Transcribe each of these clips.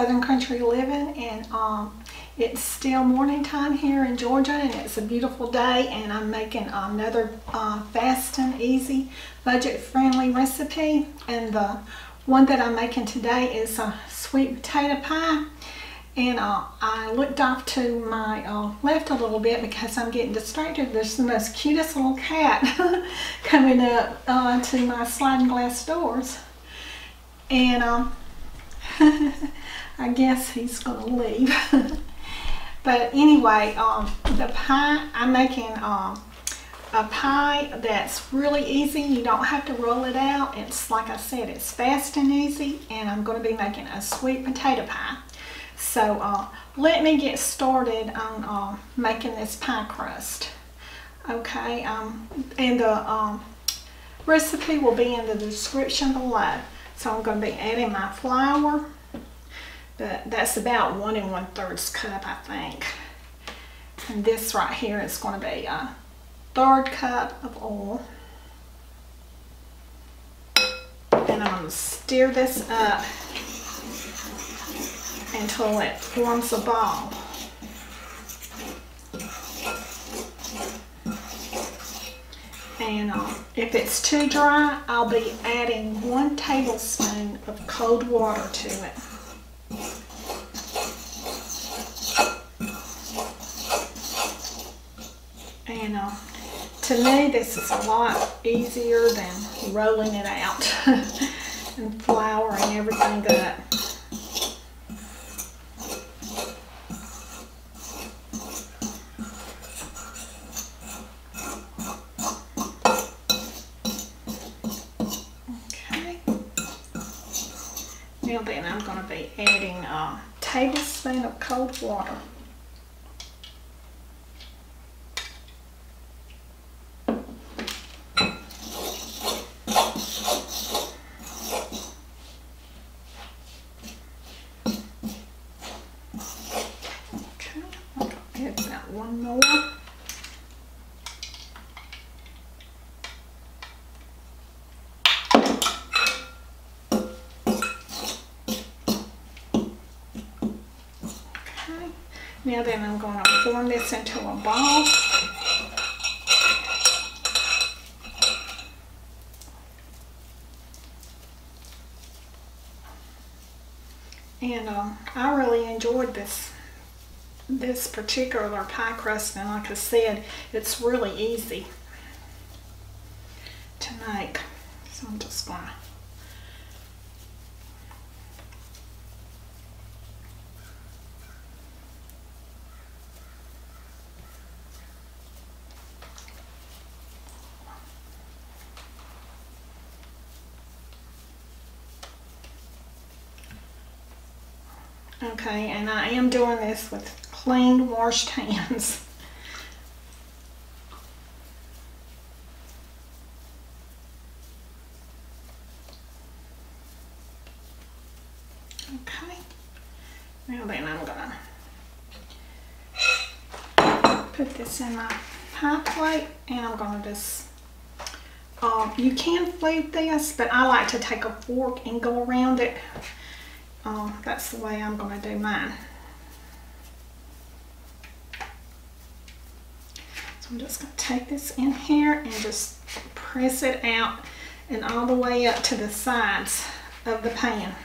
Southern Country Living, and it's still morning time here in Georgia, and it's a beautiful day, and I'm making another fast and easy budget-friendly recipe. And the one that I'm making today is a sweet potato pie. And I looked off to my left a little bit because I'm getting distracted. There's the most cutest little cat coming up to my sliding glass doors. And I guess he's going to leave. But anyway, the pie, I'm making a pie that's really easy. You don't have to roll it out. It's, like I said, it's fast and easy. And I'm going to be making a sweet potato pie. So let me get started on making this pie crust. Okay, and the recipe will be in the description below. So I'm going to be adding my flour, but that's about 1 1/3 cup, I think. And this right here is going to be a 1/3 cup of oil. And I'm going to stir this up until it forms a ball. And if it's too dry, I'll be adding 1 tablespoon of cold water to it. And to me, this is a lot easier than rolling it out and flouring everything up. Now then, I'm going to be adding a tablespoon of cold water. Okay, I'll add about 1 more. Now then, I'm going to form this into a ball. And I really enjoyed this particular pie crust, and like I said, it's really easy to make. So I'm just going to okay, and I am doing this with clean, washed hands. Okay, now then I'm gonna put this in my pie plate, and I'm gonna just, you can flute this, but I like to take a fork and go around it. That's the way I'm going to do mine. So I'm just going to take this in here and just press it out and all the way up to the sides of the pan.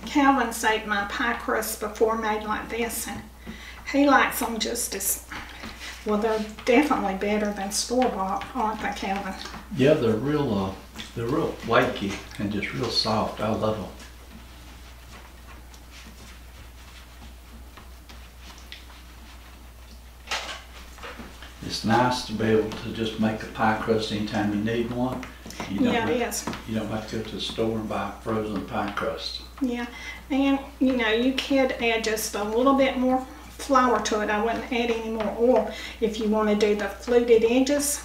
Calvin saved my pie crust before made like this, and he likes them just as Well, they're definitely better than store-bought, aren't they, Calvin? Yeah, they're real flaky and just real soft. I love them. It's nice to be able to just make a pie crust anytime you need one. Yeah, it is. You don't have to go to the store and buy frozen pie crust. Yeah, and you know, you could add just a little bit more flour to it. I wouldn't add any more oil if you want to do the fluted edges.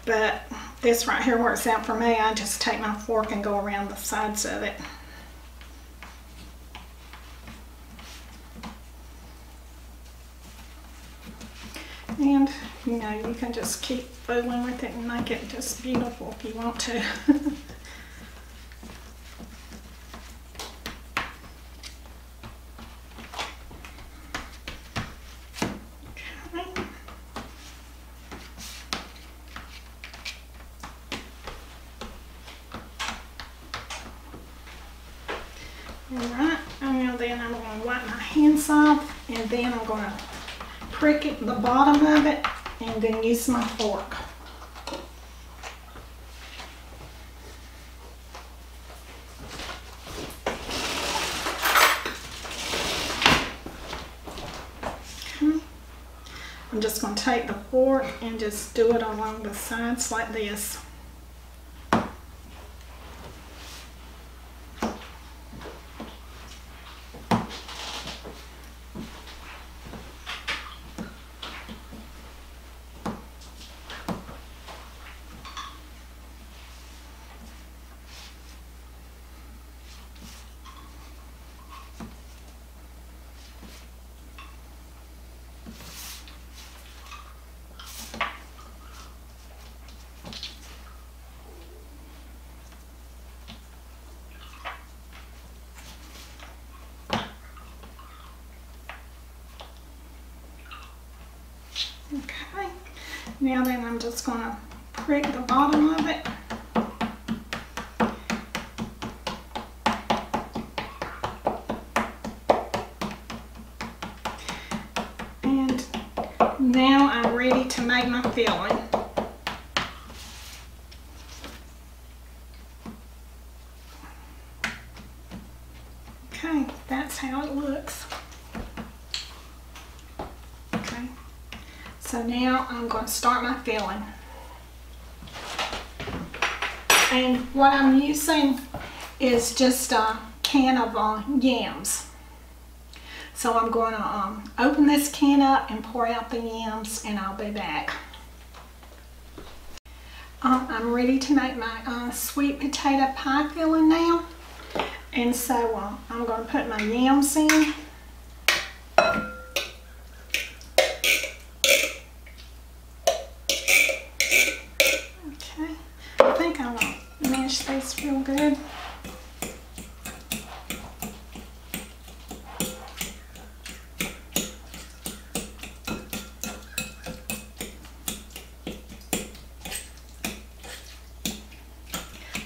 But this right here works out for me. I just take my fork and go around the sides of it. And, you know, you can just keep fooling with it and make it just beautiful if you want to. Okay. Alright, and then I'm going to wipe my hands off, and then I'm going to prick it, the bottom of it, and then use my fork. Okay. I'm just going to take the fork and just do it along the sides like this. Okay, now then I'm just going to prick the bottom of it. And now I'm ready to make my filling. Okay, that's how it looks. Okay. So now I'm going to start my filling. And what I'm using is just a can of yams. So I'm going to open this can up and pour out the yams, and I'll be back. I'm ready to make my sweet potato pie filling now. And so I'm going to put my yams in. I think I want to mash this real good.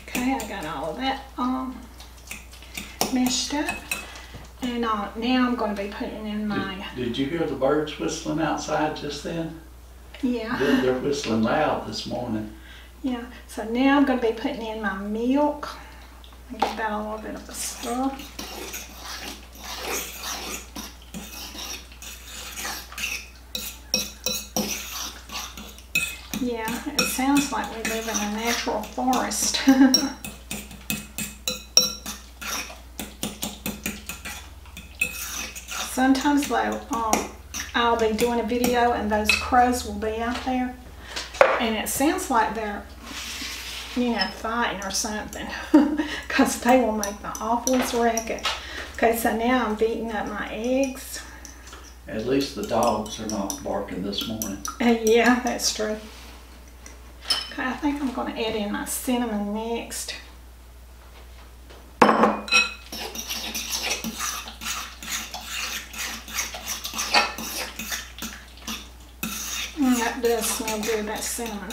Okay, I got all of that mashed up. And now I'm going to be putting in my... Did you hear the birds whistling outside just then? Yeah. They're whistling loud this morning. Yeah, so now I'm going to be putting in my milk. And give that a little bit of a stir. Yeah, it sounds like we live in a natural forest. Sometimes though, I'll be doing a video and those crows will be out there. And it sounds like they're, you know, fighting or something, because they will make the awfulest racket. Okay, so now I'm beating up my eggs. At least the dogs are not barking this morning. Yeah, that's true. Okay, I think I'm going to add in my cinnamon next. That does smell good, that cinnamon.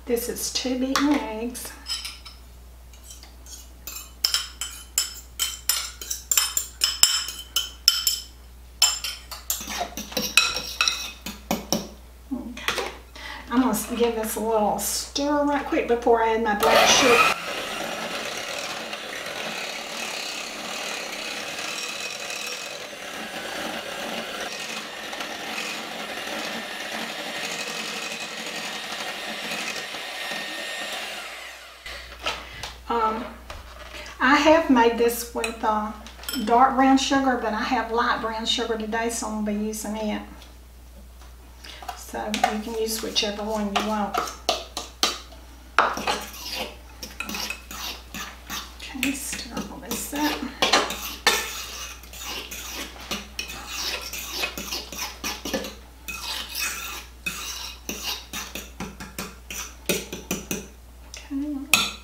This is 2 beaten eggs. Okay. I'm going to give this a little stir right quick before I add my black sugar. I have made this with dark brown sugar, but I have light brown sugar today, so I'm going to be using it. So you can use whichever one you want. Okay, stir all this up.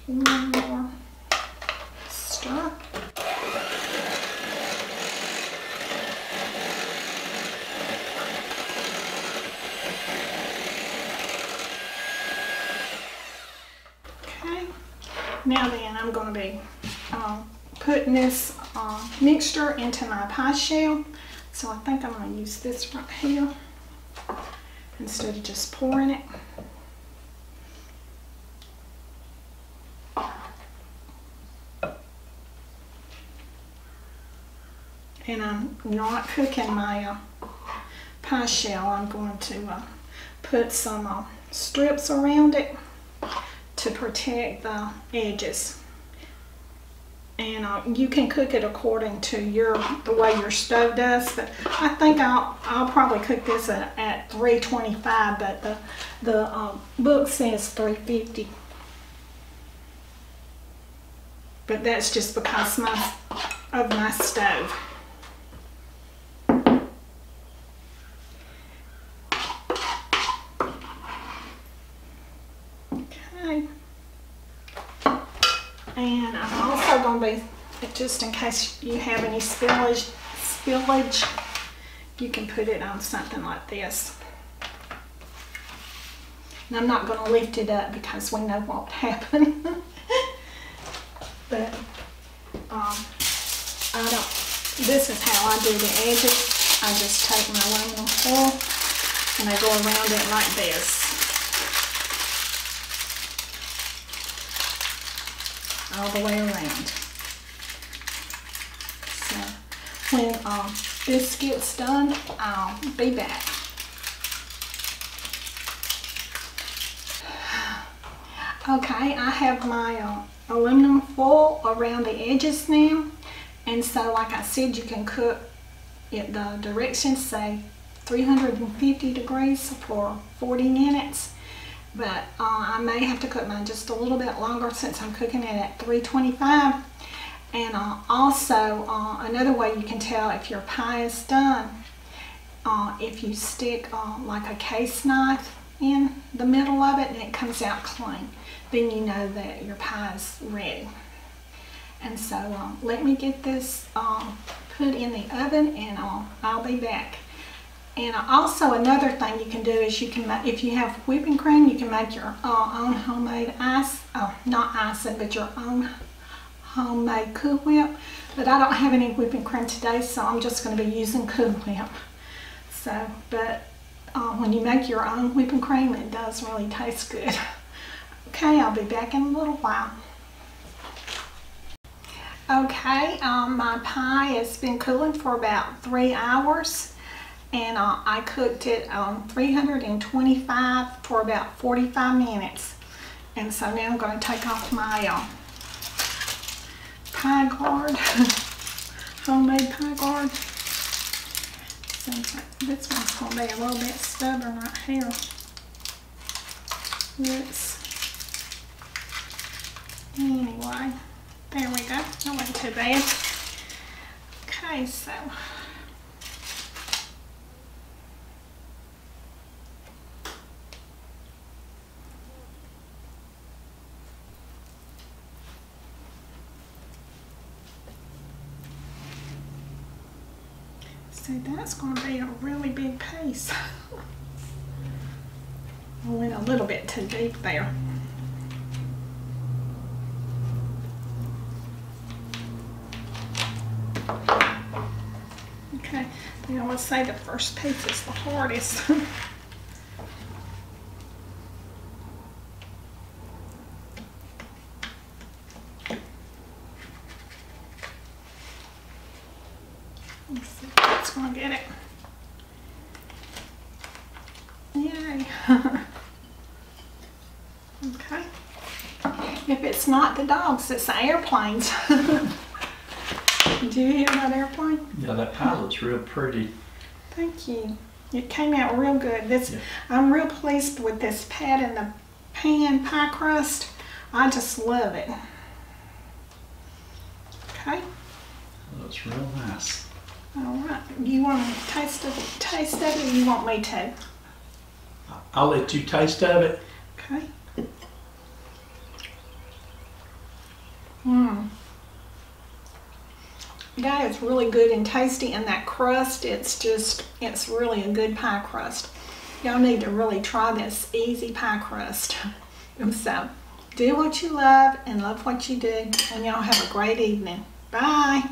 One more stir. Okay, now then I'm going to be putting this mixture into my pie shell. So I think I'm going to use this right here instead of just pouring it. And I'm not cooking my pie shell. I'm going to put some strips around it to protect the edges. And you can cook it according to the way your stove does. But I think I'll probably cook this at 325, but the book says 350. But that's just because of my stove. And I'm also going to be, just in case you have any spillage, you can put it on something like this. And I'm not going to lift it up because we know what will happen. But this is how I do the edges. I just take my aluminum foil and I go around it like this. All the way around. So when this gets done, I'll be back. Okay, I have my aluminum foil around the edges now, and so like I said, you can cook it, the directions say 350 degrees for 40 minutes. But I may have to cook mine just a little bit longer since I'm cooking it at 325. And also, another way you can tell if your pie is done, if you stick like a case knife in the middle of it and it comes out clean, then you know that your pie is ready. And so let me get this put in the oven, and I'll be back. And also another thing you can do is you can, if you have whipping cream, you can make your own homemade ice, not icing, but your own homemade Cool Whip. But I don't have any whipping cream today, so I'm just going to be using Cool Whip. So, but when you make your own whipping cream, it does really taste good. Okay, I'll be back in a little while. Okay, my pie has been cooling for about 3 hours. And I cooked it on 325 for about 45 minutes. And so now I'm going to take off my pie guard, homemade pie guard. Seems like this one's going to be a little bit stubborn right here. Oops. Anyway, there we go. That wasn't too bad. Okay, so see, that's going to be a really big piece. I went a little bit too deep there. Okay, you know, let's say the first piece is the hardest. Let's see if that's gonna get it. Yay. Okay. If it's not the dogs, it's the airplanes. Did you hear that airplane? Yeah, that pie looks real pretty. Thank you. It came out real good. Yeah. I'm real pleased with this pat in the pan pie crust. I just love it. Okay. That looks real nice. All right. You want to taste of it, or you want me to? I'll let you taste of it. Okay. Mmm. That is really good and tasty, and that crust, it's really a good pie crust. Y'all need to really try this easy pie crust. So, do what you love and love what you do, and y'all have a great evening. Bye.